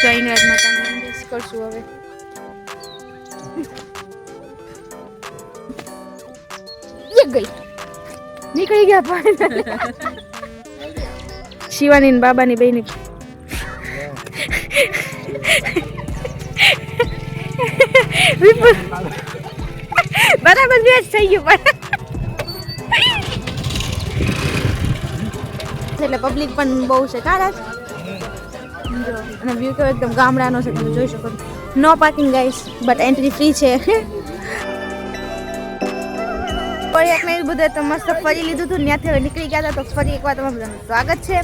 જઈને આજ માતાનું મંદિર કરશું હવે. ગઈ નીકળી ગયા પણ શિવાની ને બાબાની બેની બરાબર બેસ થઈ ગયું પણ એટલે પબ્લિક પણ બહુ છે કારાજ અને વ્યૂ તો એકદમ ગામડાનો છે તમે જોઈ શકો. No parking guys but entry free છે. કોરિયાકને બધું તો મસ્ત ફરી લીધું હતું ત્યાંથી હવે નીકળી ગયા હતા તો ફરી એકવાર તમારું બધાનું સ્વાગત છે.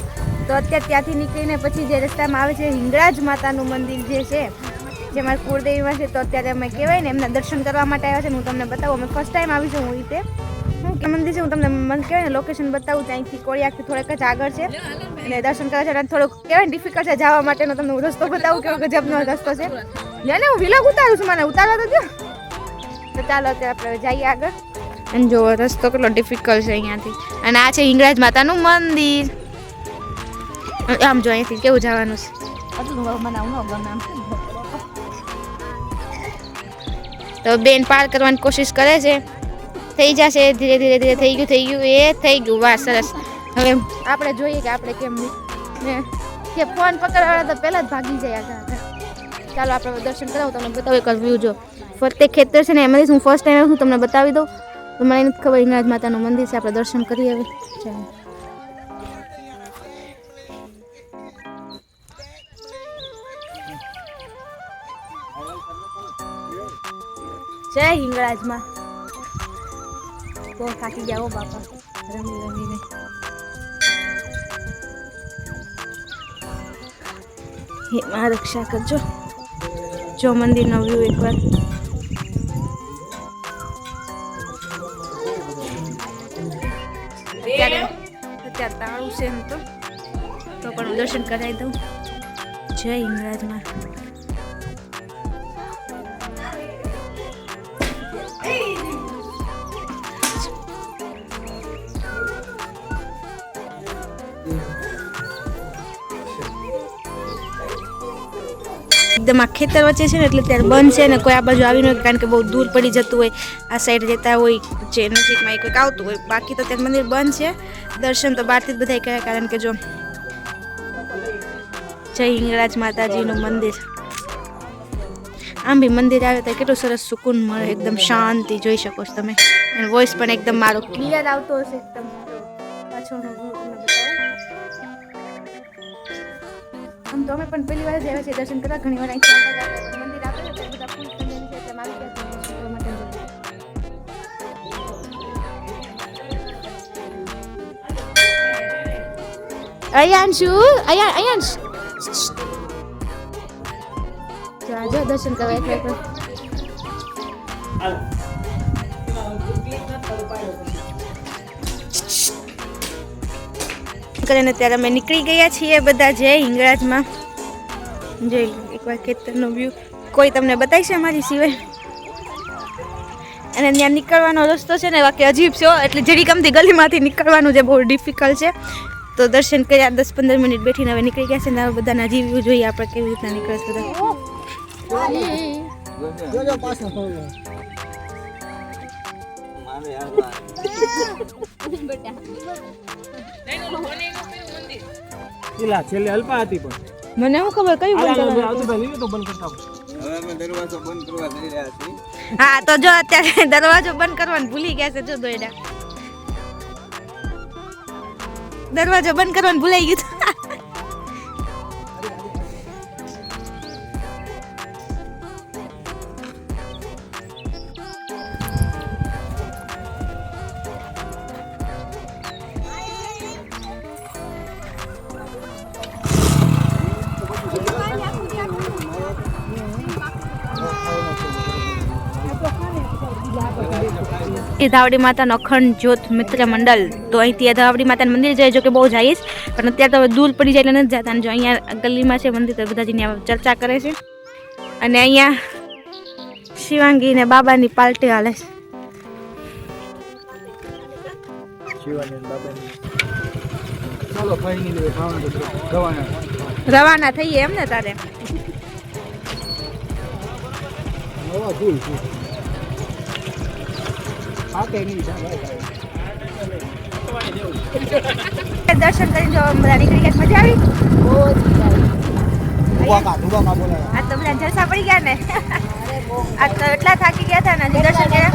તો અત્યારે ત્યાંથી નીકળીને પછી જે રસ્તામાં આવે છે હિંગળાજ માતાનું મંદિર જે છે જે મારા કુળદેવીમાં છે તો અત્યારે અમે કહેવાય ને એમના દર્શન કરવા માટે આવ્યા છે. હું તમને બતાવું અમે ફર્સ્ટ ટાઈમ આવી છું હું રીતે હું કે મંદિર છે હું તમને કહેવાય ને લોકેશન બતાવું ત્યાંથી કોરિયાકથી થોડેક જ આગળ છે અને દર્શન કરવા છે થોડુંક કહેવાય ને ડિફિકલ્ટ છે જવા માટેનો તમને હું રસ્તો બતાવું કેવો ગજબનો રસ્તો છે. જેને હું વિલોગ ઉતારું છું મને ઉતારવા તો દો. તો ચાલો અત્યારે આપણે જઈએ આગળ અને જો રસ્તો કેટલો ડિફિકલ્ટ છે અહીંયાથી અને આ છે હિંગળાજ માતાનું મંદિર. આમ જો અહીંથી કેવું જવાનું છે. તો બેન પાર કરવાની કોશિશ કરે છે થઈ જશે ધીરે ધીરે ધીરે થઈ ગયું એ થઈ ગયું વાહ સરસ. હવે આપણે જોઈએ કે આપણે કેમ કે ફોન પકડવાળા તો પહેલા જ ભાગી જાય હતા. ચાલો આપણે દર્શન કરાવું તમને બતાવું એક વ્યૂ જો ફરતે ખેતર છે ને એમાંથી હું ફર્સ્ટ ટાઈમ હું તમને બતાવી દઉં તો મને નથી ખબર હિંગળાજ માતાનું મંદિર છે આપણે દર્શન કરીએ હવે. ચાલો જય હિંગળાજમાં. બહુ થાકી ગયા હો બાપા રમી રમીને. હે માં રક્ષા કરજો. જો મંદિરનો વ્યૂ એકવાર અત્યારે તાળું છે એમ તો પણ હું દર્શન કરાવી દઉં. જય હિંગળાજમાં. એકદમ આ ખેતર વચ્ચે છે ને એટલે ત્યારે બંધ છે ને કોઈ આ બાજુ આવી ન હોય કારણ કે બહુ દૂર પડી જતું હોય આ સાઈડ જતા હોય જે નજીકમાં કોઈક આવતું હોય. બાકી તો ત્યાં મંદિર બંધ છે. દર્શન તો બહારથી જ બધા કરે કારણ કે જો જય હિંગળાજ માતાજીનું મંદિર. આમ બી મંદિર આવે તો કેટલું સરસ સુકૂન મળે એકદમ શાંતિ જોઈ શકો છો તમે. અને વોઇસ પણ એકદમ મારો ક્લિયર આવતો હશે એકદમ પાછળનો વ્યૂ તમને બતાવું. આમ તો અમે પણ પહેલી વાર જ આવ્યા છીએ દર્શન કરવા. ઘણી વાર મંદિર આવે છે બધા ફૂલ ફેમિલી છે એટલે મારી દર્શન કરવા માટે અયાંશુ અયાંશ જા દર્શન કરવા એટલે કરીને ત્યારે અમે નીકળી ગયા છીએ બધા જે હિંગળાજમાં. જે એકવાર ખેતરનો વ્યૂ કોઈ તમને બતાવી છે અમારી સિવાય. અને ત્યાં નીકળવાનો રસ્તો છે ને બાકી અજીબ છે એટલે જરી કમથી ગલીમાંથી નીકળવાનું જે બહુ ડિફિકલ્ટ છે. તો દર્શન કર્યા 10-15 મિનિટ બેઠીને હવે નીકળી ગયા છે ને હવે બધાના હજી વ્યૂ જોઈએ આપણે કેવી રીતના નીકળે છે બધા. છેલ્લે અલ્પા હતી પણ મને શું ખબર કઈ બંધ કરવા જઈ રહ્યા છીએ. હા તો જો અત્યારે દરવાજો બંધ કરવાનું ભૂલી ગયા છે. જો દોયડા દરવાજો બંધ કરવાનું ભૂલાઈ ગયું. ધાવડી માતાનો અખંડ જ્યોત મિત્ર મંડળ તો અહીંથી ધાવડી માતાનું મંદિર જાય જો કે બહુ જઈશ પણ અત્યારે તો હવે દૂર પડી જાય એટલે નથી જતા. અને જો અહીંયા ગલીમાં છે મંદિર તો બધા જઈને ચર્ચા કરે છે અને અહીંયા શિવાંગી ને બાબાની પાર્ટી હાલે છે. શિવાની બાબાની ચાલો ફાઈનલી ભાવનગર રવાના રવાના થઈએ એમ ને તારે નવા ભૂલ છે આ કે નહીં દર્શન કરીને જો બધા નીકળી ગયા મજા આવી દુબાકા બોલાય આ તો બધા જલસા પડી ગયા ને આ તો એટલા થાકી ગયા હતા ને હજી દર્શન કર્યા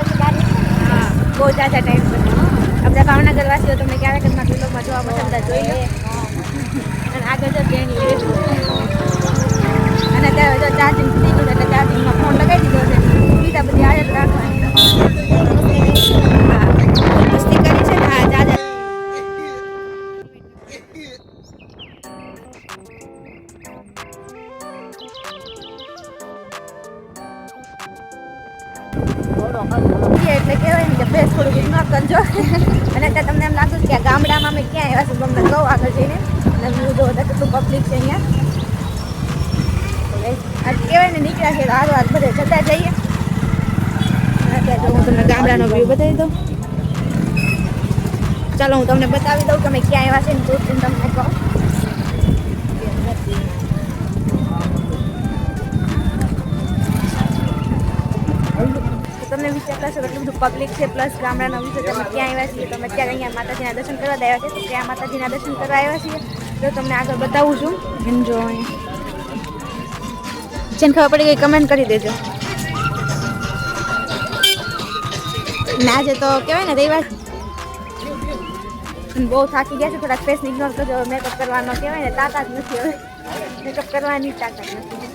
હા બહુ જાજા ટાઈમ પર આપણા ભાવનગર વાસીઓ તમને ક્યારેક વિડીયોમાં જોવા મળશે બધા જોઈ લે અને આગળ જો તેની અને અત્યારે જો ચાર્જિંગ થઈ ગયું એટલે ચાર્જિંગમાં ફોન લગાવી દીધો છે બીજા બધી આદત રાખવાની હા મસ્તી કરી છે ને હા જાજા એટલે કહેવાય ને કે ફેસ થોડું ઇગ્નોર કરજો અને અત્યારે તમને એમ લાગતું કે આ ગામડામાં અમે ક્યાં આવ્યા છું તમને કહું આગળ જઈને અને વ્યૂ જો બધા કેટલું પબ્લિક છે અહીંયા આજ કહેવાય ને નીકળ્યા છે હારો હાથ બધે જતા જઈએ અત્યારે જો હું તમને ગામડાનો વ્યૂ બતાવી દઉં ચાલો હું તમને બતાવી દઉં તમે ક્યાં આવ્યા છે ને તો તમને કહું તમને વિચાર કરશો એટલું બધું પબ્લિક છે પ્લસ ગામડાનો વિશે તમે ક્યાં આવ્યા છીએ તમે અત્યારે અહીંયા માતાજીના દર્શન કરવા આવ્યા છે તો ત્યાં માતાજીના દર્શન કરવા આવ્યા છીએ તો તમને આગળ બતાવું છું એમ જો જેને ખબર પડી ગઈ કમેન્ટ કરી દેજો ને આજે તો કહેવાય ને રવિવાર બહુ થાકી ગયા છે થોડાક ફેસ ઇગ્નોર કરજો મેકઅપ કરવાનો કહેવાય ને તાકાત નથી હવે મેકઅપ કરવાની તાકાત નથી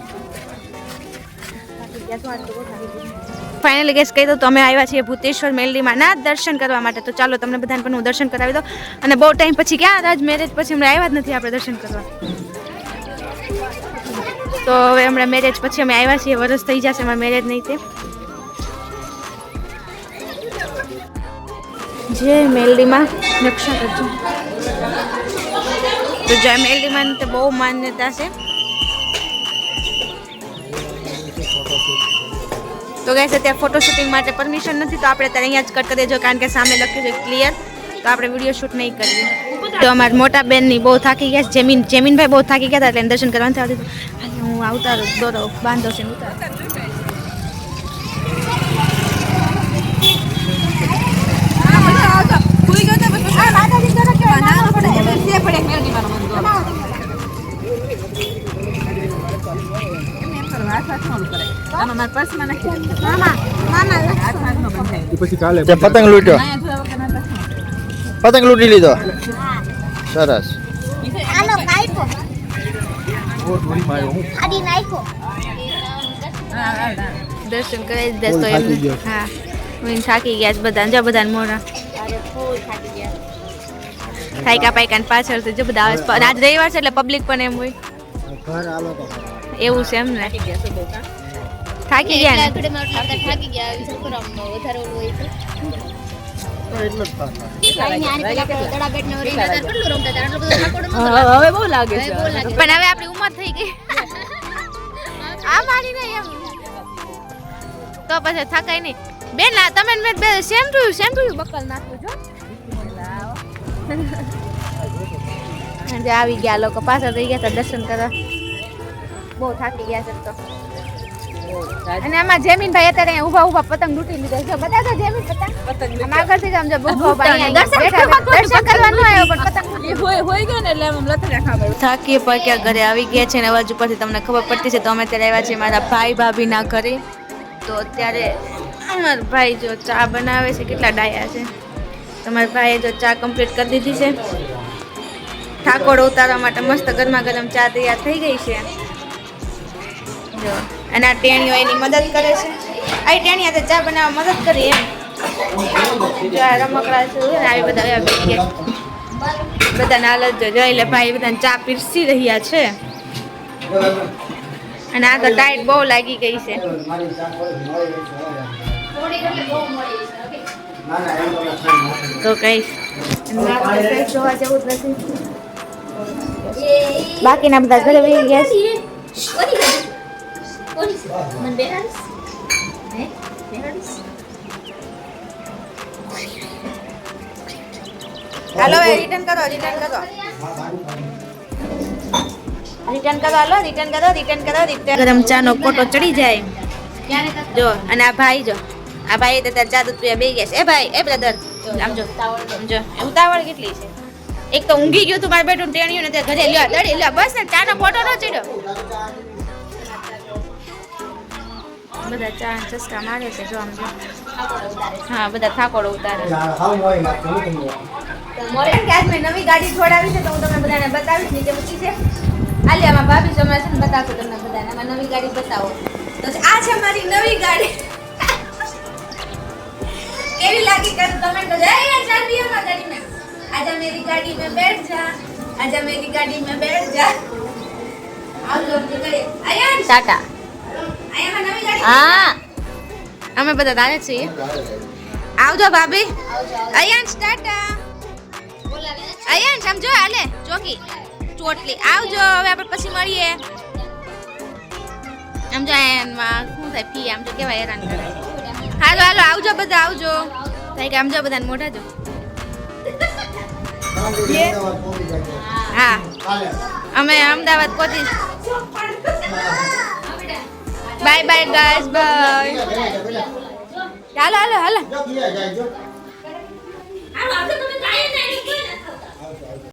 થાકી ગયા છું આજ તો બહુ થાકી ગઈ ફાઇનલી ગેસ કહી દઉં તો અમે આવ્યા છીએ ભૂતેશ્વર મેલડીમાં ના દર્શન કરવા માટે તો ચાલો તમને બધાને પણ હું દર્શન કરાવી દઉં અને બહુ ટાઈમ પછી ક્યાં રાજ મેરેજ પછી હમણાં આવ્યા જ નથી આપણે દર્શન કરવા તો હવે હમણાં મેરેજ પછી અમે આવ્યા છીએ વરસ થઈ જશે અમારા મેરેજ નહીં તે જે મેલડીમાં રક્ષા કરજો તો જય મેલડીમાં તો બહુ માન્યતા છે તો ગાઈસ અત્યારે ફોટો શૂટિંગ માટે પરમિશન નથી તો આપણે અત્યારે અહીંયા જ કટ કરી દેજો કારણ કે સામે લખ્યું છે ક્લિયર તો આપણે વિડીયો શૂટ નહીં કરીએ તો અમારા મોટા બેનની બહુ થાકી ગયા છે જેમીનભાઈ બહુ થાકી ગયા હતા એટલે દર્શન કરવાનું થયું હું આવતા દોરો બાંધો છે પછી કાલે પતંગ લૂટ્યો પતંગ લૂંટી લીધો સરસ દર્શન કરી દઈશ તો એમ હા હું થાકી ગયા બધા જો બધા મોડા થાયકા પાયકા પાછળ જો બધા આવે આજ રવિવાર છે એટલે પબ્લિક પણ એમ હોય એવું છે એમ ને થાકી ગયા ને થાકી ગયા હવે બહુ લાગે છે પણ હવે આપણી ઉંમર થઈ ગઈ આ મારી નહીં એમ તો પછી થકાય નહીં બેન લા તમે બે સેમ ટુ બકલ નાખું છો અને આવી ગયા લોકો પાછળ રહી ગયા દર્શન કરવા બહુ થાકી ગયા છે તો અને આમાં જેમીનભાઈ અત્યારે ઊભા પતંગ લૂંટી લીધો છે બધા તો જેમીન પતંગ આમ આગળથી જ આમ જો બહુ ભાઈ દર્શન કરવાનું આવ્યો પણ પતંગ હોય ગયો ને એટલે આમ લથડા ખાવા થાકી પાક્યા ઘરે આવી ગયા છે ને અવાજ ઉપરથી તમને ખબર પડતી છે તો અમે અત્યારે આવ્યા છીએ મારા ભાઈ ભાભીના ઘરે તો અત્યારે અમારા ભાઈ જો ચા બનાવે છે કેટલા ડાયા છે તમારા ભાઈએ જો ચા કમ્પ્લીટ કરી દીધી છે ઠાકોર ઉતારવા માટે મસ્ત ગરમા ગરમ ચા તૈયાર થઈ ગઈ છે જો અને આ ટેણીઓ એની મદદ કરે છે આ ટેણીયા તો ચા બનાવવા મદદ કરી એમ જો આ રમકડા છે ને આવી બધા આવી ગયા બધાને હાલત જો એટલે ભાઈ બધાને ચા પીરસી રહ્યા છે અને આ તો ટાઈટ બહુ લાગી ગઈ છે તો કઈ જોવા જેવું જ નથી બાકીના બધા ઘરે વહી ગયા છે હાલો હવે રિટર્ન કરો રિટર્ન કરો હાલો રિટર્ન કરો ગરમ ચાનો કોટો ચડી જાય જો અને આ ભાઈ જો આ ભાઈ તો તાર ચા દૂધ પીવા બેસી ગયા છે એ ભાઈ એ બ્રધર આમ જો ઉતાવળ કેટલી છે એક તો ઊંઘી ગયું તું મારું બેઠું ટેણ્યું ને તે ઘરે લ્યો દડી લ્યો બસ ને ચાનો ફોટો ન ચડ્યો બધા ચા ચસ્કા મારે છે જો આમ જો હા બધા થાકોડો ઉતારે મોરે કે આજ મેં નવી ગાડી છોડાવી છે તો હું તમને બધાને બતાવીશ નીચે મૂકી છે આલી આમાં ભાભી સમય છે ને બતાવશું તમને બધાને આમાં નવી ગાડી બતાવો તો આ છે મારી નવી ગાડી કેવી લાગી કર કમેન્ટ કરજો એ ચાલ દિયો માં ગાડી में आजा मेरी गाड़ी में बैठ जा आजा मेरी गाड़ी में बैठ जा आओ लोग निकले आयन टाटा આયા નવી ગાડી હા અમે બધા આવે છીએ આવજો ભાભી આયન ટાટા આયન સમજો હાલે ચોકી ચોટલી આવજો હવે આપણે પછી મળીએ આમ જો આયન માં શું થાય ફી આમ જો કેવા હેરાન કરે હાલો હાલો આવજો બધા આવજો થાય કે આમ જો બધાને મોઢા જો હા અમે અમદાવાદ પહોંચી bye bye guys by hello hello hello